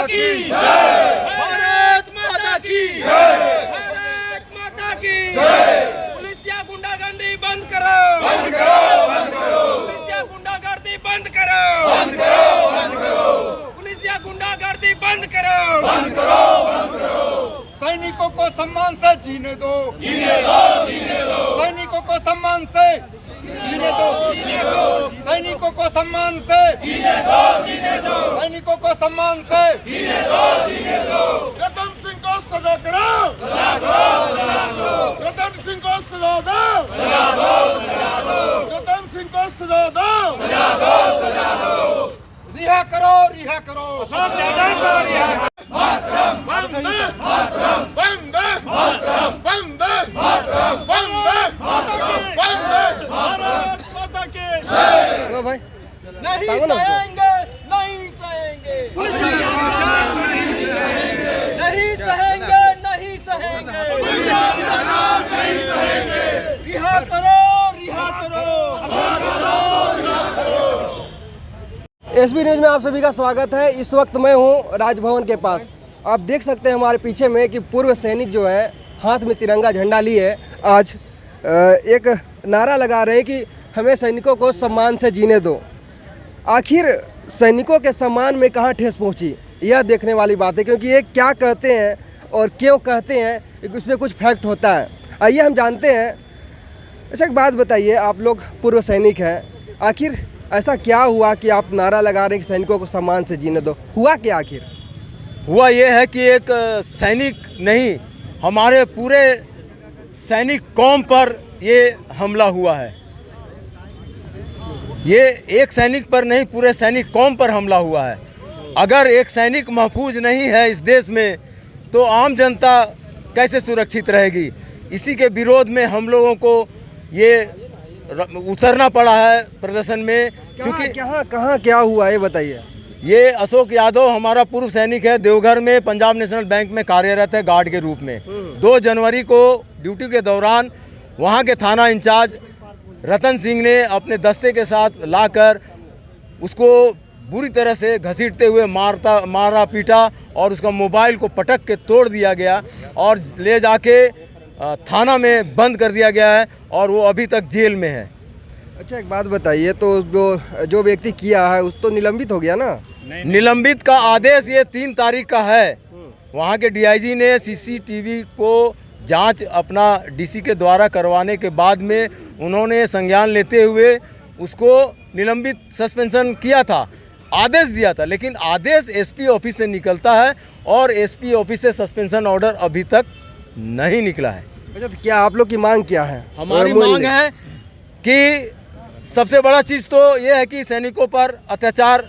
माता की जय, भारत माता की जय, भारत माता की जय। पुलिस या गुंडागर्दी बंद करो, बंद करो, बंद करो। पुलिस या गुंडागर्दी बंद करो, बंद करो, बंद करो। पुलिस या गुंडागर्दी बंद करो, बंद करो, बंद करो। सैनिकों को सम्मान से जीने दो, जीने दो, जीने दो। सैनिकों को सम्मान से जीने दो, जीने दो। सैनिकों को सम्मान से जीने दो, जीने दो। सैनिकों को सम्मान से जीने दो, जीने दो। रतन सिंह को सजा करो, सजा दो, सजा दो। रतन सिंह को सजा दो, सजा दो, सजा दो। रतन सिंह को सजा दो, सजा दो, सजा दो। रिहा करो, रिहा करो, सब ज्यादा को रिहा करो। मातरम, वंदे मातरम, वंदे मातरम, वंदे मातरम, वंदे मातरम, वंदे भारत माता की जय। भाई नहीं सहेंगे, नहीं सहेंगे, नहीं सहेंगे, नहीं सहेंगे, नहीं सहेंगे। रिहा करो, रिहा करो। एसबी न्यूज़ में आप सभी का स्वागत है। इस वक्त मैं हूं राजभवन के पास। आप देख सकते हैं हमारे पीछे में कि पूर्व सैनिक जो हैं हाथ में तिरंगा झंडा लिए आज एक नारा लगा रहे हैं कि हमें सैनिकों को सम्मान से जीने दो। आखिर सैनिकों के सम्मान में कहाँ ठेस पहुंची, यह देखने वाली बात है, क्योंकि ये क्या कहते हैं और क्यों कहते हैं उसमें कुछ फैक्ट होता है। आइए हम जानते हैं। अच्छा एक बात बताइए, आप लोग पूर्व सैनिक हैं, आखिर ऐसा क्या हुआ कि आप नारा लगा रहे हैं कि सैनिकों को सम्मान से जीने दो? हुआ क्या आखिर? हुआ ये है कि एक सैनिक नहीं, हमारे पूरे सैनिक कौम पर ये हमला हुआ है। ये एक सैनिक पर नहीं, पूरे सैनिक कौम पर हमला हुआ है। अगर एक सैनिक महफूज नहीं है इस देश में तो आम जनता कैसे सुरक्षित रहेगी? इसी के विरोध में हम लोगों को ये उतरना पड़ा है प्रदर्शन में। क्योंकि कहाँ क्या हुआ ये बताइए। ये अशोक यादव हमारा पूर्व सैनिक है, देवघर में पंजाब नेशनल बैंक में कार्यरत है गार्ड के रूप में। 2 जनवरी को ड्यूटी के दौरान वहाँ के थाना इंचार्ज रतन सिंह ने अपने दस्ते के साथ लाकर उसको बुरी तरह से घसीटते हुए मारा पीटा और उसका मोबाइल को पटक के तोड़ दिया गया और ले जाके थाना में बंद कर दिया गया है और वो अभी तक जेल में है। अच्छा एक बात बताइए, तो जो व्यक्ति किया है उस तो निलंबित हो गया ना? निलंबित का आदेश ये 3 तारीख का है। वहाँ के डीआईजी ने सीसीटीवी को जांच अपना डीसी के द्वारा करवाने के बाद में उन्होंने संज्ञान लेते हुए उसको निलंबित सस्पेंशन किया था, आदेश दिया था। लेकिन आदेश एसपी ऑफिस से निकलता है और एसपी ऑफिस से सस्पेंशन ऑर्डर अभी तक नहीं निकला है। अच्छा तो क्या आप लोग की मांग क्या है? हमारी मांग है कि सबसे बड़ा चीज़ तो ये है कि सैनिकों पर अत्याचार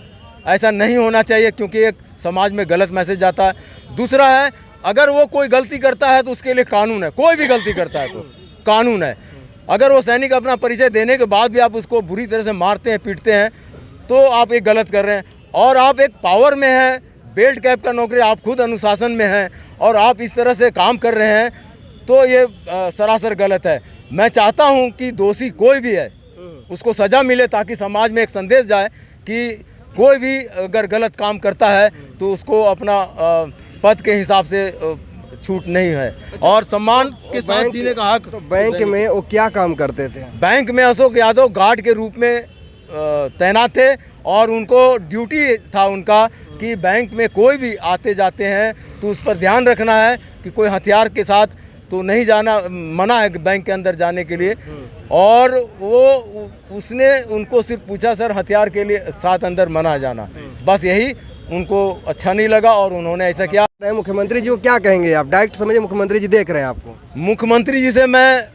ऐसा नहीं होना चाहिए, क्योंकि एक समाज में गलत मैसेज जाता है। दूसरा है, अगर वो कोई गलती करता है तो उसके लिए कानून है, कोई भी गलती करता है तो कानून है। अगर वो सैनिक अपना परिचय देने के बाद भी आप उसको बुरी तरह से मारते हैं, पीटते हैं, तो आप एक गलत कर रहे हैं। और आप एक पावर में हैं, बेल्ट कैप का नौकरी, आप खुद अनुशासन में हैं और आप इस तरह से काम कर रहे हैं, तो ये सरासर गलत है। मैं चाहता हूं कि दोषी कोई भी है उसको सज़ा मिले, ताकि समाज में एक संदेश जाए कि कोई भी अगर गलत काम करता है तो उसको अपना पद के हिसाब से छूट नहीं है और सम्मान के साथ जीने का हक। तो बैंक में वो क्या काम करते थे? बैंक में अशोक यादव गार्ड के रूप में तैनात थे और उनको ड्यूटी था उनका कि बैंक में कोई भी आते जाते हैं तो उस पर ध्यान रखना है कि कोई हथियार के साथ तो नहीं जाना, मना है बैंक के अंदर जाने के लिए। और उसने उनको सिर्फ पूछा, सर हथियार के लिए साथ अंदर मना जाना, बस यही उनको अच्छा नहीं लगा और उन्होंने ऐसा किया। मुख्यमंत्री जी को क्या कहेंगे आप? डायरेक्ट समझिए, मुख्यमंत्री जी देख रहे हैं आपको। मुख्यमंत्री जी से मैं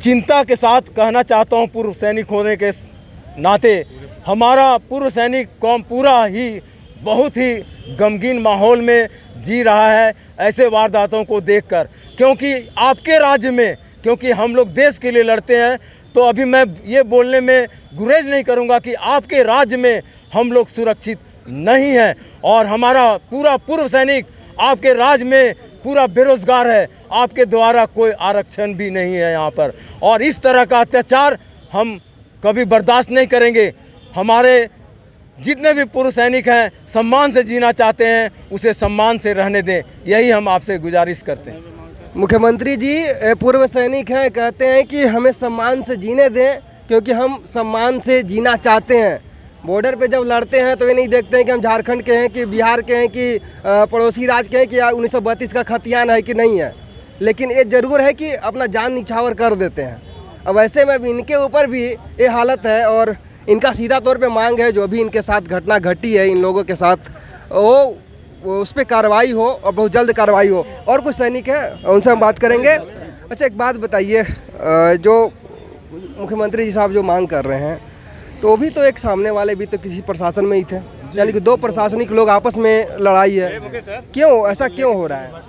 चिंता के साथ कहना चाहता हूं, पूर्व सैनिक होने के नाते हमारा पूर्व सैनिक कौम पूरा ही बहुत ही गमगीन माहौल में जी रहा है ऐसे वारदातों को देखकर। क्योंकि आपके राज्य में, क्योंकि हम लोग देश के लिए लड़ते हैं, तो अभी मैं ये बोलने में गुरेज नहीं करूंगा कि आपके राज्य में हम लोग सुरक्षित नहीं हैं और हमारा पूरा पूर्व सैनिक आपके राज्य में पूरा बेरोजगार है। आपके द्वारा कोई आरक्षण भी नहीं है यहाँ पर, और इस तरह का अत्याचार हम कभी बर्दाश्त नहीं करेंगे। हमारे जितने भी पूर्व सैनिक हैं सम्मान से जीना चाहते हैं उसे सम्मान से रहने दें, यही हम आपसे गुजारिश करते हैं। मुख्यमंत्री जी पूर्व सैनिक हैं, कहते हैं कि हमें सम्मान से जीने दें क्योंकि हम सम्मान से जीना चाहते हैं। बॉर्डर पे जब लड़ते हैं तो ये नहीं देखते हैं कि हम झारखंड के हैं कि बिहार के हैं कि पड़ोसी राज्य के हैं कि 1932 का खतियान है कि नहीं है, लेकिन ये ज़रूर है कि अपना जान निछावर कर देते हैं। अब ऐसे में भी इनके ऊपर भी ये हालत है और इनका सीधा तौर पे मांग है जो भी इनके साथ घटना घटी है इन लोगों के साथ वो उस पर कार्रवाई हो और बहुत जल्द कार्रवाई हो। और कुछ सैनिक हैं उनसे हम बात करेंगे। अच्छा, एक बात बताइए, जो मुख्यमंत्री जी साहब जो मांग कर रहे हैं तो भी तो एक सामने वाले भी तो किसी प्रशासन में ही थे, यानी कि दो प्रशासनिक लोग आपस में लड़ाई है, क्यों ऐसा क्यों हो रहा है?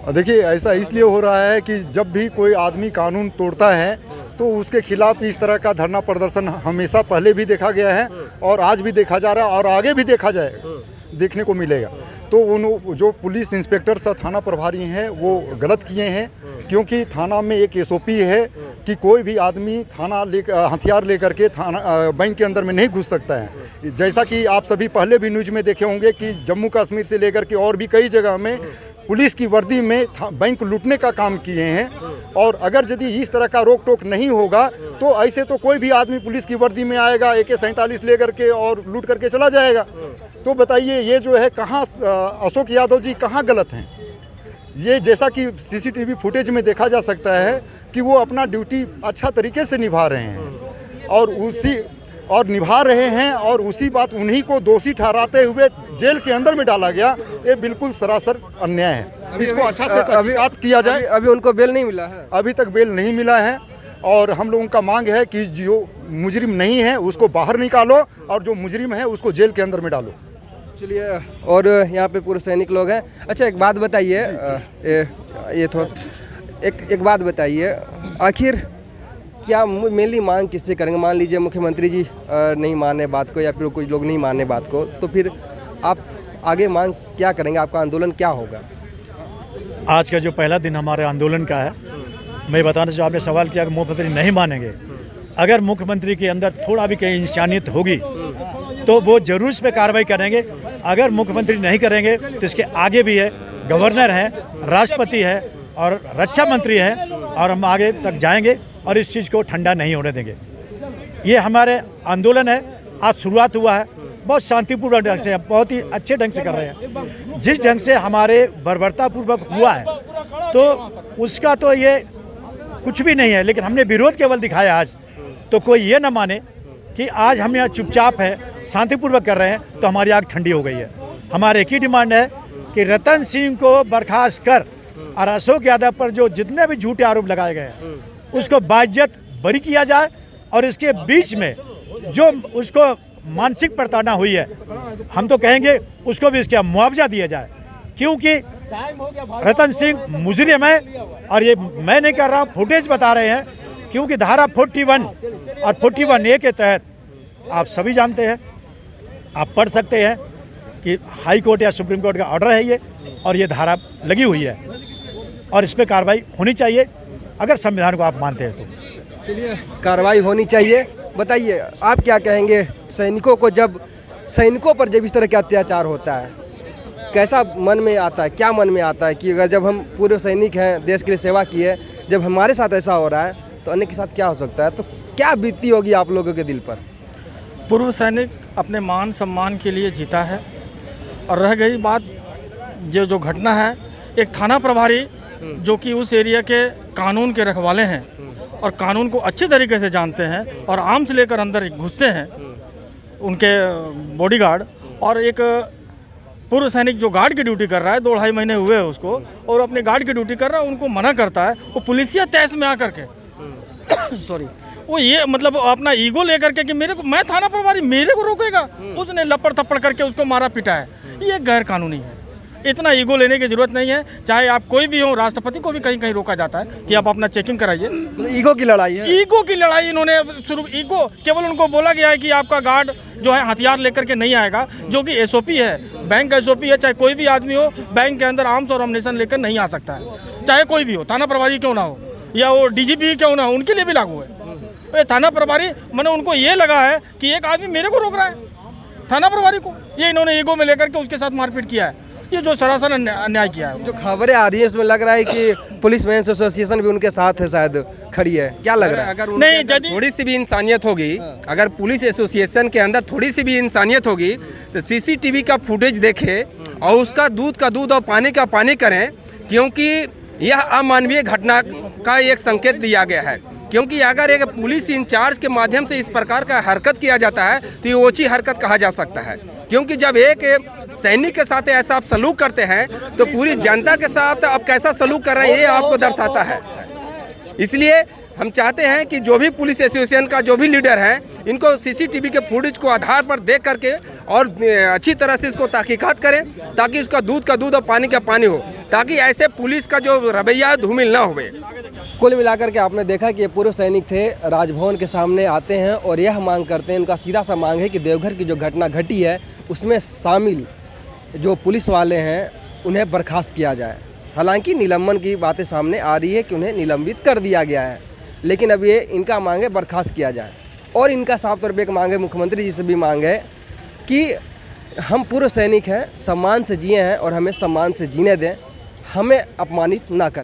देखिए, ऐसा इसलिए हो रहा है कि जब भी कोई आदमी कानून तोड़ता है तो उसके खिलाफ इस तरह का धरना प्रदर्शन हमेशा पहले भी देखा गया है और आज भी देखा जा रहा है और आगे भी देखने को मिलेगा। तो उन जो पुलिस इंस्पेक्टर सा थाना प्रभारी हैं वो गलत किए हैं, क्योंकि थाना में एक एसओपी है कि कोई भी आदमी हथियार लेकर के थाना बैंक के अंदर में नहीं घुस सकता है। जैसा कि आप सभी पहले भी न्यूज़ में देखे होंगे कि जम्मू कश्मीर से लेकर के और भी कई जगह में पुलिस की वर्दी में बैंक लूटने का काम किए हैं। और अगर यदि इस तरह का रोक टोक नहीं होगा तो ऐसे तो कोई भी आदमी पुलिस की वर्दी में आएगा AK-47 लेकर के और लूट करके चला जाएगा। तो बताइए, ये जो है कहाँ अशोक यादव जी कहाँ गलत हैं? ये जैसा कि CCTV फुटेज में देखा जा सकता है कि वो अपना ड्यूटी अच्छा तरीके से निभा रहे हैं और निभा रहे हैं और उसी बात उन्हीं को दोषी ठहराते हुए जेल के अंदर में डाला गया। ये बिल्कुल सरासर अन्याय है, इसको अच्छा से तहकीकात किया जाए। अभी उनको बेल नहीं मिला है, अभी तक बेल नहीं मिला है और हम लोगों का मांग है कि जो मुजरिम नहीं है उसको बाहर निकालो और जो मुजरिम है उसको जेल के अंदर में डालो। चलिए, और यहाँ पे पूर्व सैनिक लोग हैं। अच्छा, एक बात बताइए, ये थोड़ा एक बात बताइए, आखिर क्या मेनली मांग किससे करेंगे? मान लीजिए मुख्यमंत्री जी नहीं माने बात को या फिर कुछ लोग नहीं माने बात को, तो फिर आप आगे मांग क्या करेंगे? आपका आंदोलन क्या होगा? आज का जो पहला दिन हमारे आंदोलन का है, मैं बताना चाहूँ, आपने सवाल किया कि मुख्यमंत्री नहीं मानेंगे। अगर मुख्यमंत्री के अंदर थोड़ा भी कहीं इंसानियत होगी तो वो जरूर इस पर कार्रवाई करेंगे। अगर मुख्यमंत्री नहीं करेंगे तो इसके आगे भी है, गवर्नर है, राष्ट्रपति है और रक्षा मंत्री है और हम आगे तक जाएंगे और इस चीज़ को ठंडा नहीं होने देंगे। ये हमारे आंदोलन है, आज शुरुआत हुआ है, बहुत शांतिपूर्ण ढंग से, बहुत ही अच्छे ढंग से कर रहे हैं। जिस ढंग से हमारे बर्बरतापूर्वक हुआ है तो उसका तो ये कुछ भी नहीं है, लेकिन हमने विरोध केवल दिखाया आज। तो कोई ये ना माने कि आज हम यहाँ चुपचाप है, शांतिपूर्वक कर रहे हैं तो हमारी आग ठंडी हो गई है। हमारे एक ही डिमांड है कि रतन सिंह को बर्खास्त कर और अशोक यादव पर जो जितने भी झूठे आरोप लगाए गए हैं उसको बाइज्जत बरी किया जाए और इसके बीच में जो उसको मानसिक प्रताड़ना हुई है हम तो कहेंगे उसको भी इसका मुआवजा दिया जाए, क्योंकि रतन सिंह मुजरिम है। और ये मैं नहीं कर रहा हूँ, फुटेज बता रहे हैं, क्योंकि धारा 41 और 41A के तहत आप सभी जानते हैं, आप पढ़ सकते हैं कि हाई कोर्ट या सुप्रीम कोर्ट का ऑर्डर है ये, और ये धारा लगी हुई है और इस पर कार्रवाई होनी चाहिए अगर संविधान को आप मानते हैं तो। चलिए, कार्रवाई होनी चाहिए। बताइए, आप क्या कहेंगे सैनिकों को, जब सैनिकों पर जब इस तरह का अत्याचार होता है, कैसा मन में आता है, क्या मन में आता है कि अगर जब हम पूर्व सैनिक हैं, देश के लिए सेवा की है, जब हमारे साथ ऐसा हो रहा है तो अन्य के साथ क्या हो सकता है? तो क्या बीती होगी आप लोगों के दिल पर? पूर्व सैनिक अपने मान सम्मान के लिए जीता है। और रह गई बात, ये जो घटना है, एक थाना प्रभारी जो कि उस एरिया के कानून के रखवाले हैं और कानून को अच्छे तरीके से जानते हैं और आर्म्स लेकर अंदर घुसते हैं उनके बॉडीगार्ड, और एक पूर्व सैनिक जो गार्ड की ड्यूटी कर रहा है, 2-2.5 महीने हुए हैं उसको, और अपने गार्ड की ड्यूटी कर रहा है, उनको मना करता है। वो पुलिसिया तहस में आकर के सॉरी वो ये मतलब अपना ईगो लेकर के कि मैं थाना प्रभारी, मेरे को रोकेगा, उसने लपड़ थप्पड़ करके उसको मारा पीटा है। ये गैर कानूनी है। इतना ईगो लेने की जरूरत नहीं है। चाहे आप कोई भी हो, राष्ट्रपति को भी कहीं कहीं रोका जाता है कि आप अपना चेकिंग कराइए। ईगो की लड़ाई है, ईगो की लड़ाई इन्होंने शुरू। ईगो केवल उनको बोला गया है कि आपका गार्ड जो है हथियार लेकर के नहीं आएगा, जो कि एसओपी है, बैंक का एसओपी है। चाहे कोई भी आदमी हो, बैंक के अंदर आर्म्स और अम्युनिशन लेकर नहीं आ सकता है, चाहे कोई भी हो, थाना प्रभारी क्यों ना हो या वो डीजीपी क्यों ना हो, उनके लिए भी लागू है। थाना प्रभारी मैंने उनको ये लगा है कि एक आदमी मेरे को रोक रहा है, थाना प्रभारी को। ये इन्होंने ईगो में लेकर के उसके साथ मारपीट किया है, ये जो सरासर अन्याय किया है। जो खबरें आ रही है उसमें लग रहा है कि पुलिस मेंस एसोसिएशन भी उनके साथ है, शायद खड़ी है, क्या लग रहा है? अगर नहीं, नहीं यदि- थोड़ी सी भी इंसानियत होगी, अगर पुलिस एसोसिएशन के अंदर थोड़ी सी भी इंसानियत होगी तो सीसीटीवी का फुटेज देखे और उसका दूध का दूध और पानी का पानी करें, क्योंकि यह अमानवीय घटना का एक संकेत दिया गया है। क्योंकि अगर एक पुलिस इंचार्ज के माध्यम से इस प्रकार का हरकत किया जाता है तो ये ओछी हरकत कहा जा सकता है। क्योंकि जब एक सैनिक के साथ ऐसा आप सलूक करते हैं तो पूरी जनता के साथ आप कैसा सलूक कर रहे हैं ये आपको दर्शाता है। इसलिए हम चाहते हैं कि जो भी पुलिस एसोसिएशन का जो भी लीडर है, इनको सीसीटीवी के फुटेज को आधार पर देख करके और अच्छी तरह से इसको तहकीकात करें, ताकि इसका दूध का दूध और पानी का पानी हो, ताकि ऐसे पुलिस का जो रवैया है धूमिल ना होवे। कुल मिलाकर के आपने देखा कि ये पूर्व सैनिक थे, राजभवन के सामने आते हैं और यह मांग करते हैं, उनका सीधा सा मांग है कि देवघर की जो घटना घटी है उसमें शामिल जो पुलिस वाले हैं उन्हें बर्खास्त किया जाए। हालांकि निलंबन की बातें सामने आ रही है कि उन्हें निलंबित कर दिया गया है, लेकिन अब ये इनका मांग है बर्खास्त किया जाए। और इनका साफ तौर पर एक मांग है, मुख्यमंत्री जी से भी मांग है कि हम पूर्व सैनिक हैं, सम्मान से जिए हैं और हमें सम्मान से जीने दें, हमें अपमानित ना करें।